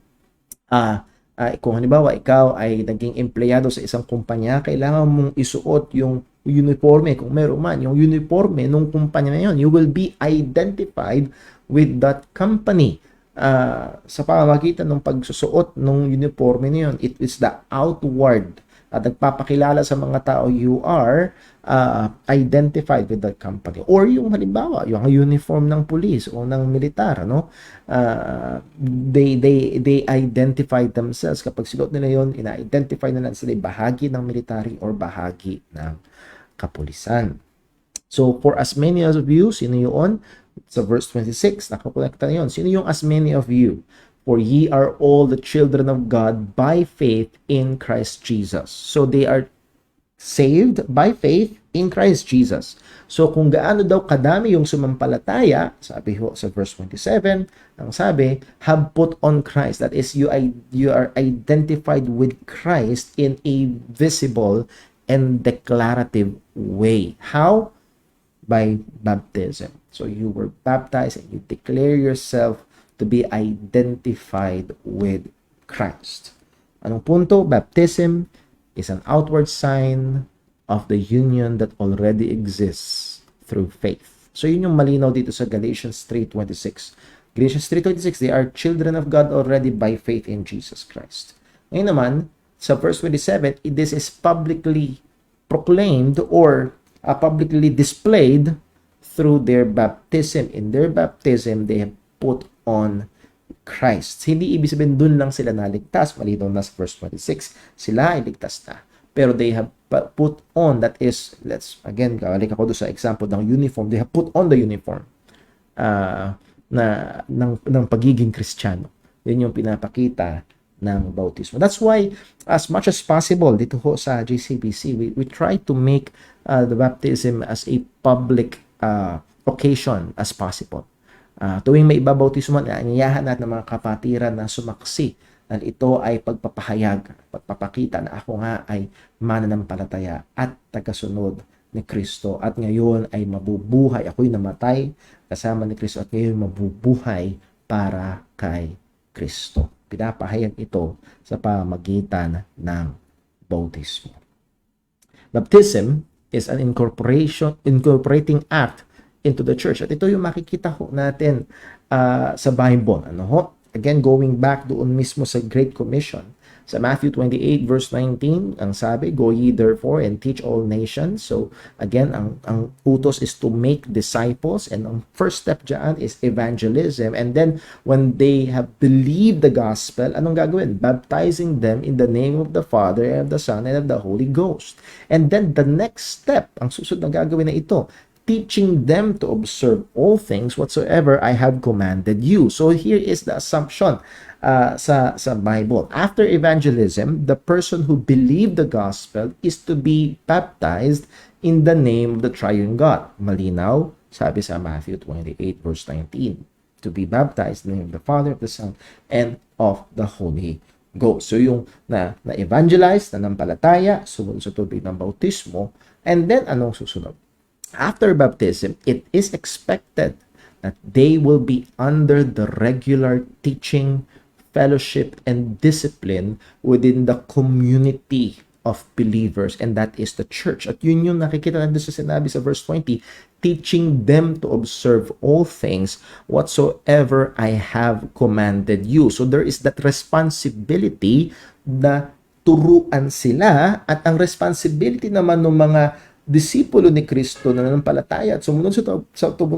kung halimbawa ikaw ay naging empleyado sa isang kumpanya, kailangan mong isuot yung uniforme, kung meron man, yung uniforme ng kumpanya na yun. You will be identified with that company sa pamamagitan ng pagsusuot ng uniforme na yun. It is the outward at nagpapakilala sa mga tao you are identified with that company. Or yung halimbawa, yung uniform ng police o ng militar, they identify themselves. Kapag sinuot nila yun, ina-identify nila sila bahagi ng military or bahagi ng kapulisan. So, for as many of you, sino yun? Sa verse 26, nakakolekta na yun. Sino yung as many of you? For ye are all the children of God by faith in Christ Jesus. So they are saved by faith in Christ Jesus. So kung gaano daw kadami yung sumampalataya, sabi ho sa verse 27, ang sabi, have put on Christ. That is, you are identified with Christ in a visible and declarative way. How? By baptism. So you were baptized and you declare yourself to be identified with Christ. Anong punto? Baptism is an outward sign of the union that already exists through faith. So yun yung malinaw dito sa Galatians 3:26. Galatians 3:26, they are children of God already by faith in Jesus Christ. Ngayon naman, sa verse 27, this is publicly proclaimed or publicly displayed through their baptism. In their baptism, they have put on Christ. Hindi ibig sabihin dun lang sila naligtas. Malinaw na sa verse 26, sila ay ligtas na. pero they have put on, that is, let's again, balik ako doon sa example ng uniform, they have put on the uniform uh, na ng pagiging Kristiyano. Yun yung pinapakita ng bautismo. That's why, as much as possible, dito ho sa JCBC, we try to make the baptism as a public occasion as possible. Tuwing may ibabautismo, aniyahan natin ng mga kapatiran na sumaksi na ito ay pagpapahayag, pagpapakita na ako nga ay mananampalataya at tagasunod ni Kristo, at ngayon ay mabubuhay, ako'y namatay kasama ni Kristo at ngayon mabubuhay para kay Kristo. Pinapahayag ito sa pamagitan ng bautismo. Baptism is an incorporating act into the church. At ito yung makikita ho natin sa Bible. Ano ho? Again, going back doon mismo sa Great Commission. Sa Matthew 28 verse 19, ang sabi, "Go ye therefore and teach all nations." So again, ang utos is to make disciples, and ang first step dyan is evangelism. And then when they have believed the gospel, anong gagawin? Baptizing them in the name of the Father and of the Son and of the Holy Ghost. And then the next step, ang susunod na gagawin na ito, teaching them to observe all things whatsoever I have commanded you. So here is the assumption sa Bible. After evangelism, the person who believed the gospel is to be baptized in the name of the triune God. Malinaw, sabi sa Matthew 28 verse 19. To be baptized in the name of the Father, of the Son, and of the Holy Ghost. So yung na-evangelize, nanampalataya, sumunod sa tubig ng bautismo, and then anong susunod? After baptism, it is expected that they will be under the regular teaching, fellowship, and discipline within the community of believers, and that is the church. At yun yung nakikita natin sa sinabi sa verse 20, teaching them to observe all things whatsoever I have commanded you. So there is that responsibility na turuan sila, at ang responsibility naman ng mga disipulo ni Kristo na nanampalataya at tumunod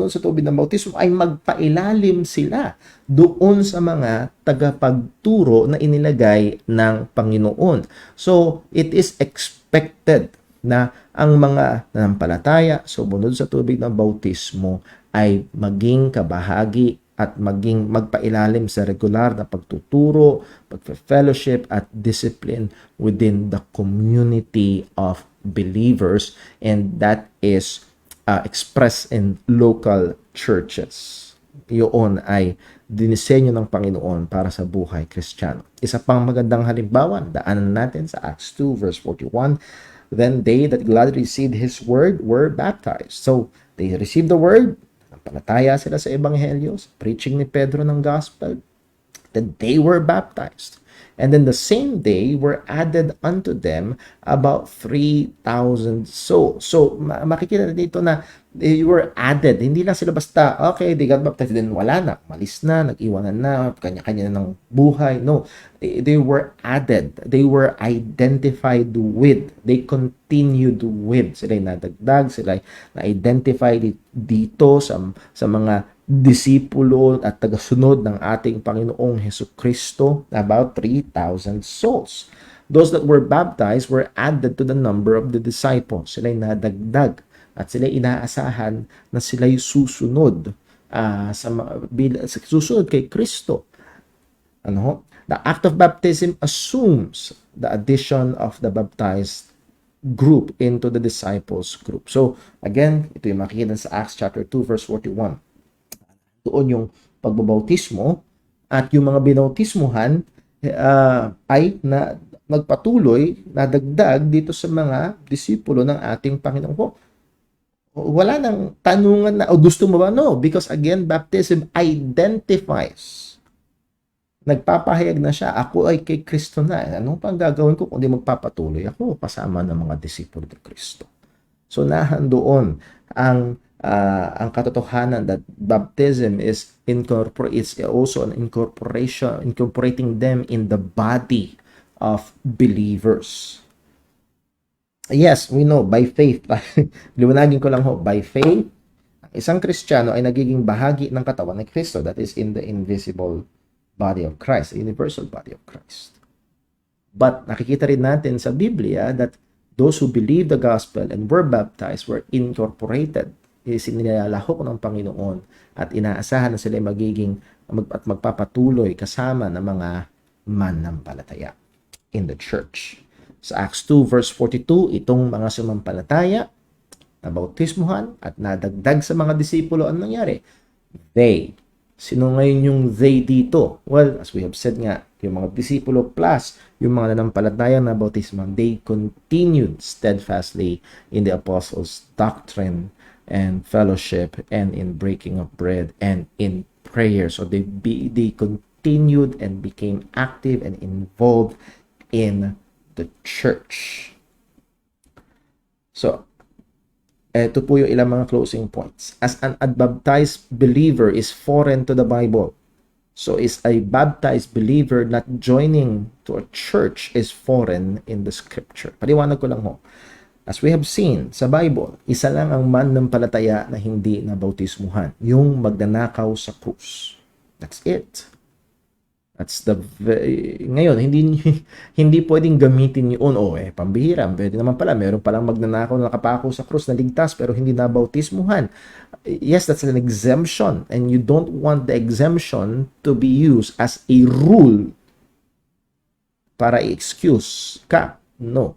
sa tubig ng bautismo ay magpailalim sila doon sa mga tagapagturo na inilagay ng Panginoon. So, it is expected na ang mga nanampalataya sumunod sa tubig ng bautismo ay maging kabahagi at maging magpailalim sa regular na pagtuturo, pag-fellowship at discipline within the community of believers, and that is expressed in local churches. Yun ay dinisenyo ng Panginoon para sa buhay Kristiyano. Isa pang magandang halimbawa, daanan natin sa Acts 2 verse 41. Then they that gladly received His word were baptized. So, they received the word, palataya sila sa Ebanghelyo, sa preaching ni Pedro ng gospel, then they were baptized. And then the same day were added unto them about 3,000 souls. So, makikita na dito na they were added. Hindi lang sila basta, okay, they got baptized, then wala na, malis na, nag-iwanan na, kanya-kanya na ng buhay. No, they were added. They were identified with. They continued with. Sila ay nadagdag, sila ay na-identify dito sa mga disipulo at tagasunod ng ating Panginoong Hesukristo, about 3,000 souls. Those that were baptized were added to the number of the disciples. Sila'y nadagdag at sila'y inaasahan na sila'y susunod susunod kay Kristo. Ano? The act of baptism assumes the addition of the baptized group into the disciples group. So, again, ito yung makikita sa Acts chapter 2 verse 41. Doon yung pagbabautismo at yung mga binautismuhan ay magpatuloy, nadagdag dito sa mga disipulo ng ating Panginoon. Wala nang tanungan na, gusto mo ba? No, because again, baptism identifies. Nagpapahayag na siya, ako ay kay Kristo na. Anong pang gagawin ko kung di magpapatuloy ako kasama ng mga disipulo ng Kristo? So, nahandoon ang katotohanan that baptism is also an incorporating them in the body of believers. Yes, we know, by faith, liwanagin ko lang ho, by faith, isang Kristiyano ay nagiging bahagi ng katawan ni Kristo, that is in the invisible body of Christ, the universal body of Christ. But nakikita rin natin sa Biblia that those who believed the gospel and were baptized were incorporated. Sinilalahok ng Panginoon at inaasahan na sila magiging at magpapatuloy kasama ng mga mananampalataya in the church. Sa Acts 2 verse 42, itong mga sumampalataya na bautismuhan at nadagdag sa mga disipulo, ang nangyari? They. Sino ngayon yung they dito? Well, as we have said nga, yung mga disipulo plus yung mga nanampalatayang na bautisman, they continued steadfastly in the apostles' doctrine and fellowship and in breaking of bread and in prayer. So they continued and became active and involved in the church. So, ito po yung ilang mga closing points. As an unbaptized believer is foreign to the Bible. So is a baptized believer not joining to a church is foreign in the scripture. Paliwanag ko lang ho. As we have seen sa Bible, isa lang ang mananampalataya na hindi nabautismuhan, yung magnanakaw sa krus. That's it. That's the ngayon hindi pwedeng gamitin yun pambihira. Pwede naman pala meron palang magnanakaw na nakapako sa krus na ligtas pero hindi na bautismuhan. Yes, that's an exemption and you don't want the exemption to be used as a rule para i-excuse ka. No.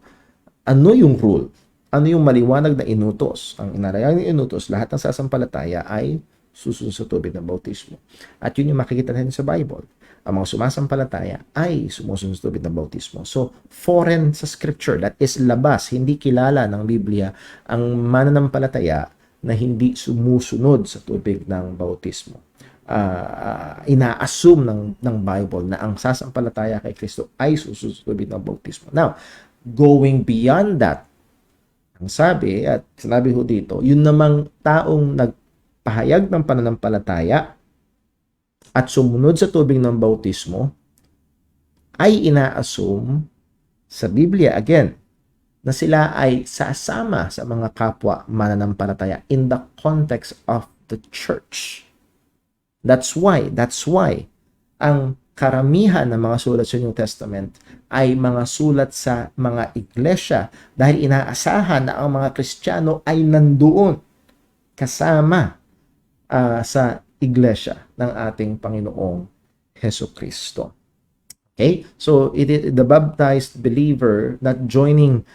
Ano yung rule? Ano yung maliwanag na inutos? Ang inarayang inutos, lahat ng sasampalataya ay susunod sa tubig ng bautismo. At yun yung makikita natin sa Bible. Ang mga sumasampalataya ay sumusunod sa tubig ng bautismo. So, foreign sa scripture, that is labas, hindi kilala ng Biblia ang mananampalataya na hindi sumusunod sa tubig ng bautismo. Ina-assume ng Bible na ang sasampalataya kay Kristo ay susunod sa tubig ng bautismo. Now, going beyond that, ang sabi, at sinabi ho dito, yun namang taong nagpahayag ng pananampalataya at sumunod sa tubig ng bautismo, ay ina-assume sa Biblia, again, na sila ay sasama sa mga kapwa mananampalataya in the context of the church. That's why ang karamihan ng mga sulat sa New Testament ay mga sulat sa mga iglesia dahil inaasahan na ang mga Kristiyano ay nandoon kasama sa iglesia ng ating Panginoong Hesukristo. Okay? So, the baptized believer not joining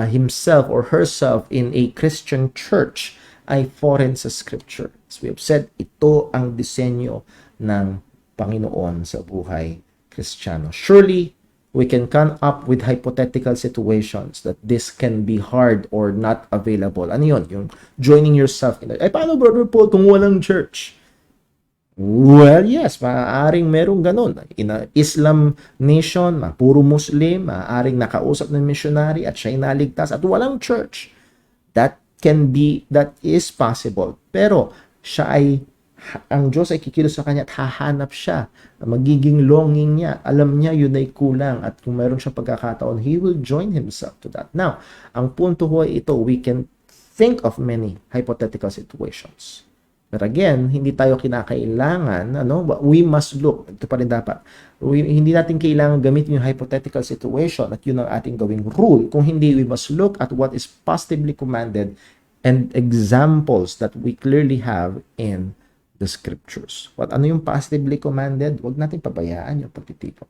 himself or herself in a Christian church ay foreign sa Scripture. As we have said, ito ang disenyo ng Panginoon sa buhay Kristiyano. Surely, we can come up with hypothetical situations that this can be hard or not available. Ano yun? Yung joining yourself in paano, Brother Paul, kung walang church? Well, yes, maaaring merong ganun. In a Islam nation, puro Muslim, maaaring nakausap ng missionary at siya'y naligtas at walang church. That is possible. Pero ang Diyos ay kikilos sa kanya at hahanap siya. Magiging longing niya. Alam niya yun ay kulang at kung meron siyang pagkakataon, He will join Himself to that. Now, ang punto ko ay ito, we can think of many hypothetical situations. But again, hindi tayo kinakailangan, we must look, ito pa rin dapat, hindi natin kailangan gamitin yung hypothetical situation at yun ang ating gawing rule. Kung hindi, we must look at what is positively commanded and examples that we clearly have in the scriptures. Ano yung positively commanded? Huwag natin pabayaan yung pagtitipon.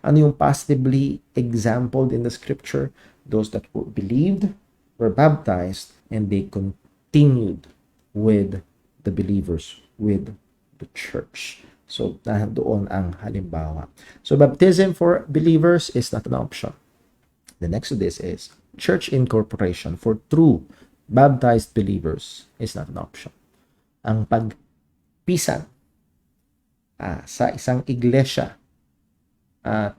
Ano yung positively exampled in the scripture? Those that were believed, were baptized, and they continued with the believers, with the church. So, doon ang halimbawa. So, baptism for believers is not an option. The next to this is church incorporation for true baptized believers is not an option. Ang pagpisan sa isang iglesia at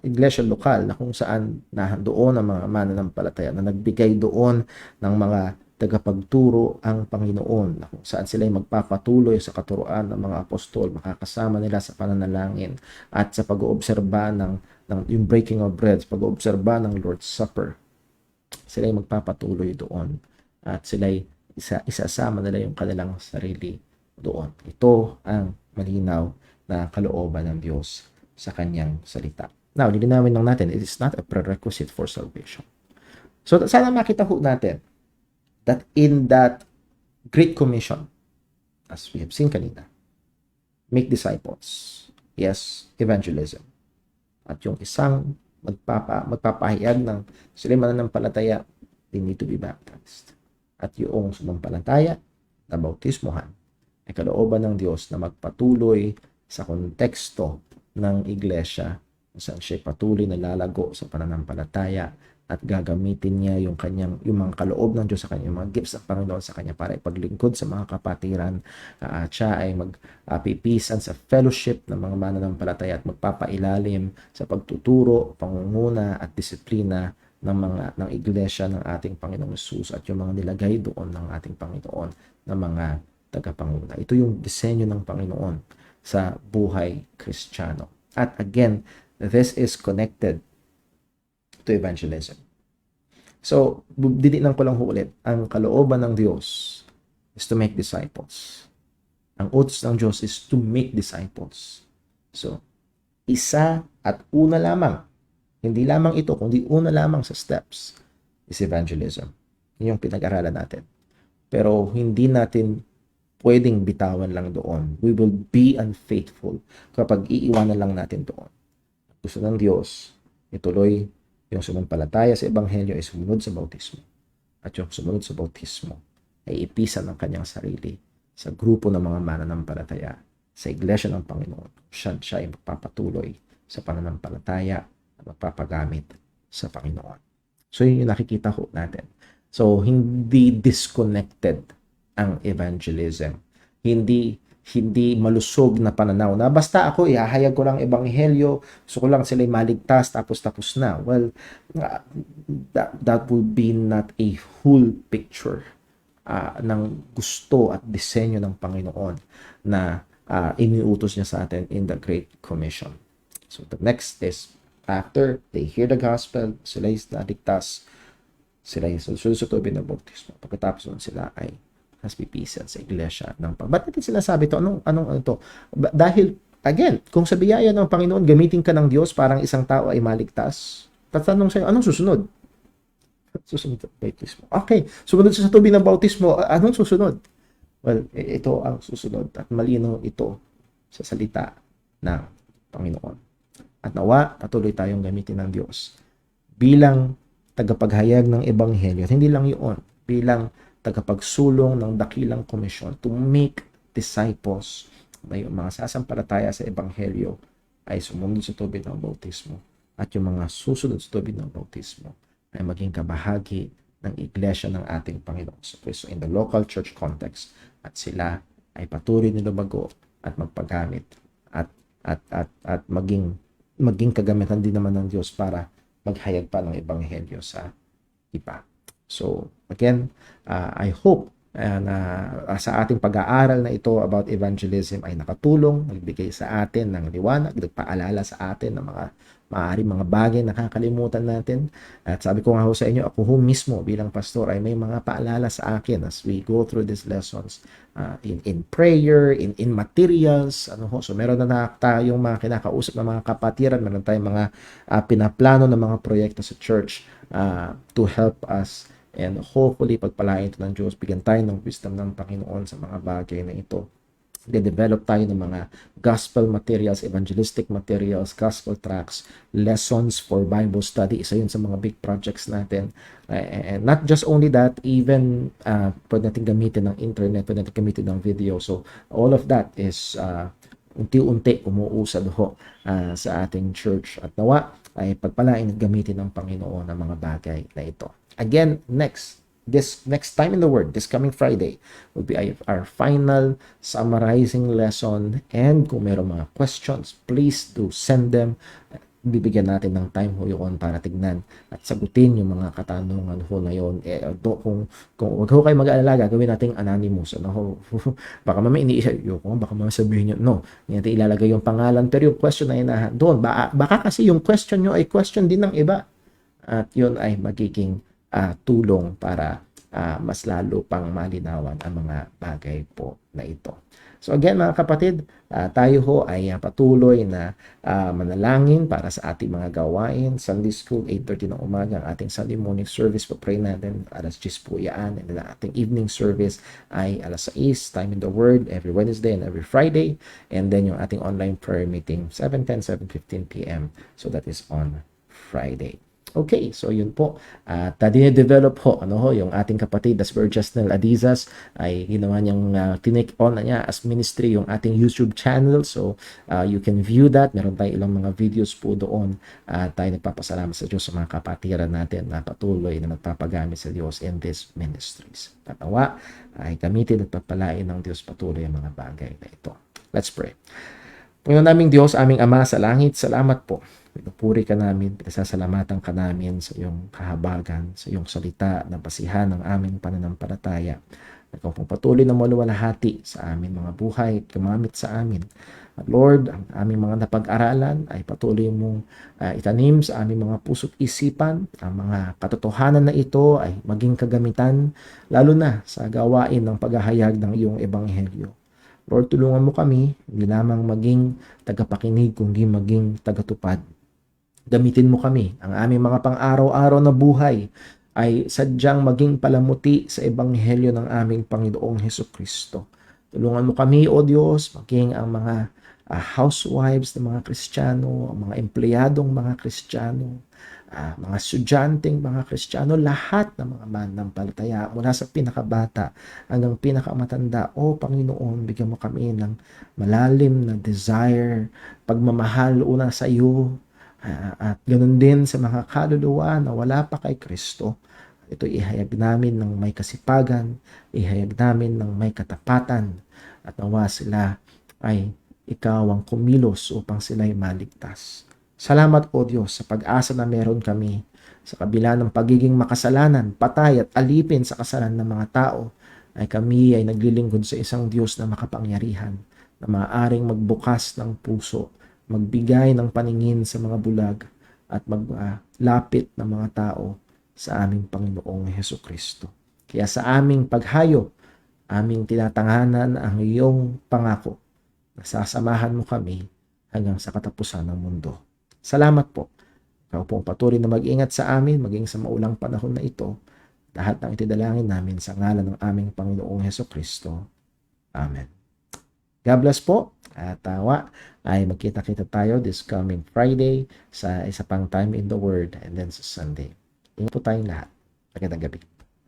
iglesia lokal na kung saan nahandoon ang mga mananampalataya na nagbigay doon ng mga tagapagturo ang Panginoon na kung saan sila ay magpapatuloy sa katuruan ng mga apostol, makakasama nila sa pananalangin at sa pag-oobserba ng yung breaking of bread, sa pag-oobserba ng Lord's Supper. Sila ay magpapatuloy doon at sila ay isasama nila yung kanilang sarili doon. Ito ang malinaw na kalooban ng Diyos sa kanyang salita. Now, lilinawin lang natin, it is not a prerequisite for salvation. So, sana makita ho natin that in that Great Commission, as we have seen kanina, make disciples. Yes, evangelism. At yung isang magpapahayag ng sila mananampalataya, they need to be baptized. At yung sumampalataya na bautismohan ay kalooban ng Diyos na magpatuloy sa konteksto ng iglesia kung saan siya patuloy na lalago sa pananampalataya at gagamitin niya yung mga kaloob ng Diyos sa kanya, yung mga gifts ng Panginoon sa kanya para ipaglingkod sa mga kapatiran. At siya ay magpipisan sa fellowship ng mga mananampalataya at magpapailalim sa pagtuturo, pangunguna at disiplina ng iglesia ng ating Panginoong Hesus at yung mga nilagay doon ng ating Panginoon na mga tagapanguna. Ito yung disenyo ng Panginoon sa buhay Kristiyano. At again, this is connected to evangelism. So, dininan ko lang ulit, ang kalooban ng Diyos is to make disciples. Ang utos ng Diyos is to make disciples. So, isa at una lamang, hindi lamang ito, kundi una lamang sa steps is evangelism. Yun yung pinag-aralan natin. Pero hindi natin pwedeng bitawan lang doon. We will be unfaithful kapag iiwanan lang natin doon. Gusto ng Diyos, ituloy yung sumampalataya sa Ebanghelyo ay sumunod sa bautismo. At yung sumunod sa bautismo ay ipisan ng kanyang sarili sa grupo ng mga mananampalataya sa iglesia ng Panginoon. Siya ay magpapatuloy sa pananampalataya at magpapagamit sa Panginoon. So yun yung nakikita ko natin. So hindi disconnected ang evangelism. Hindi malusog na pananaw na basta ako ihahayag ko lang ebanghelyo, gusto ko lang sila'y maligtas tapos na. Well, that would be not a whole picture ng gusto at disenyo ng Panginoon na iniutos niya sa atin in the Great Commission. So the next is after they hear the gospel, sila'y naligtas, sila'y susunod sa tubig ng bautismo. Pagkatapos nun sila ay has pipisan sa iglesia ng Panginoon. Ba't natin sinasabi ito? Anong ito? Dahil, again, kung sa biyaya ng Panginoon, gamitin ka ng Diyos parang isang tao ay maligtas, tatanong sa'yo, anong susunod? Susunod sa bautismo. Okay, sumunod sa tubig ng bautismo, anong susunod? Well, ito ang susunod at malinaw ito sa salita ng Panginoon. At nawa, patuloy tayong gamitin ng Diyos bilang tagapaghayag ng Ebanghelyo. Hindi lang yun, bilang tagapagsulong ng dakilang komisyon to make disciples na yung mga sasampalataya sa Ebanghelyo ay sumunod sa tubig ng bautismo at yung mga susunod sa tubig ng bautismo ay maging kabahagi ng iglesia ng ating Panginoon sa Kristo in the local church context at sila ay patuloy na lumago at magpagamit at maging kagamitan din naman ng Diyos para maghayag pa ng Ebanghelyo sa iba. So, again, I hope na sa ating pag-aaral na ito about evangelism ay nakatulong, nagbigay sa atin ng liwanag, nagpaalala sa atin ng mga maaaring mga bagay na nakakalimutan natin. At sabi ko nga ho sa inyo, ako mismo bilang pastor ay may mga paalala sa akin as we go through these lessons in prayer, in materials. So meron na tayong mga kinakausap ng mga kapatiran, meron tayong mga pinaplano ng mga proyekto sa church to help us. And hopefully, pagpalain ito ng Diyos, bigyan tayo ng wisdom ng Panginoon sa mga bagay na ito. De-develop tayo ng mga gospel materials, evangelistic materials, gospel tracts, lessons for Bible study. Isa yun sa mga big projects natin. And not just only that, even pwede natin gamitin ng internet, pwede natin gamitin ng video. So, all of that is unti-unti umuusad ho sa ating church. At nawa ay pagpalain at gamitin ng Panginoon ang mga bagay na ito. Again, next time in the Word, this coming Friday, will be our final summarizing lesson. And kung meron mga questions, please do send them. Bibigyan natin ng time ho yun para tignan at sagutin yung mga katanungan ho na yun. Kung wag ho kayo mag-aalala, gawin natin anonymous. Baka mamaya iniisip, baka mamaya sabihin nyo, no, hindi natin ilalagay yung pangalan. Pero yung question na doon, baka kasi yung question nyo ay question din ng iba. At yun ay magiging tulong para mas lalo pang malinawan ang mga bagay po na ito. So again mga kapatid, tayo ho ay patuloy na manalangin para sa ating mga gawain. Sunday School, 8:30 ng umaga, ang ating Sunday morning service, pray natin, alas 10 po yan. And then ang ating evening service ay alas 6, Time in the Word, every Wednesday and every Friday. And then yung ating online prayer meeting, 7:10, 7:15 p.m. So that is on Friday. Okay, so yun po. At dine-develop ho, yung ating kapatid na Sir Justinel Adizas ay ginawa niyang tinake on na niya as ministry yung ating YouTube channel. So you can view that. Meron tayong ilang mga videos po doon. Tayo nagpapasalamat sa Diyos sa mga kapatiran natin na patuloy na nagpapagamit sa Diyos in these ministries. Tatawa ay gamitin at papalain ng Diyos patuloy ang mga bagay na ito. Let's pray. Panginoon naming Diyos, aming Ama sa langit, salamat po. Pinupuri ka namin, pinasasalamatan ka namin sa iyong kahabagan, sa iyong salita na basihan ng aming pananampalataya. Ikaw pong patuloy na maluwalhati sa aming mga buhay at gumamit sa amin. At Lord, ang aming mga napag-aralan ay patuloy mong itanim sa aming mga puso't isipan. Ang mga katotohanan na ito ay maging kagamitan, lalo na sa gawain ng paghahayag ng iyong ebanghelyo. Lord, tulungan mo kami, hindi lamang maging tagapakinig, kundi maging tagatupad. Gamitin mo kami, ang aming mga pang-araw-araw na buhay ay sadyang maging palamuti sa ebanghelyo ng aming Panginoong Hesukristo. Tulungan mo kami, O Diyos, maging ang mga housewives ng mga Kristiyano, ang mga empleyadong mga Kristiyano, mga estudyanteng mga Kristiyano, lahat ng mga mananampalataya mula sa pinakabata hanggang pinakamatanda. O Panginoon, bigyan mo kami ng malalim na desire, pagmamahal una sa iyo, at ganoon din sa mga kaluluwa na wala pa kay Kristo. Ito ihayag namin ng may kasipagan, ihayag namin ng may katapatan, at nawa sila ay ikaw ang kumilos upang sila ay maligtas. Salamat o Diyos sa pag-asa na meron kami sa kabila ng pagiging makasalanan, patay at alipin sa kasalan ng mga tao, ay kami ay naglilingkod sa isang Diyos na makapangyarihan, na maaaring magbukas ng puso, magbigay ng paningin sa mga bulag, at maglapit ng mga tao sa aming Panginoong Hesukristo. Kaya sa aming paghayo, aming tinatanganan ang iyong pangako na sasamahan mo kami hanggang sa katapusan ng mundo. Salamat po. Ikaw po patuloy na mag-ingat sa amin, maging sa maulang panahon na ito. Lahat ng itidalangin namin sa ngalan ng aming Panginoong Hesukristo. Amen. God bless po. At ay magkita-kita tayo this coming Friday sa isa pang Time in the Word and then sa Sunday. Ingat po tayong lahat. Magandang gabi.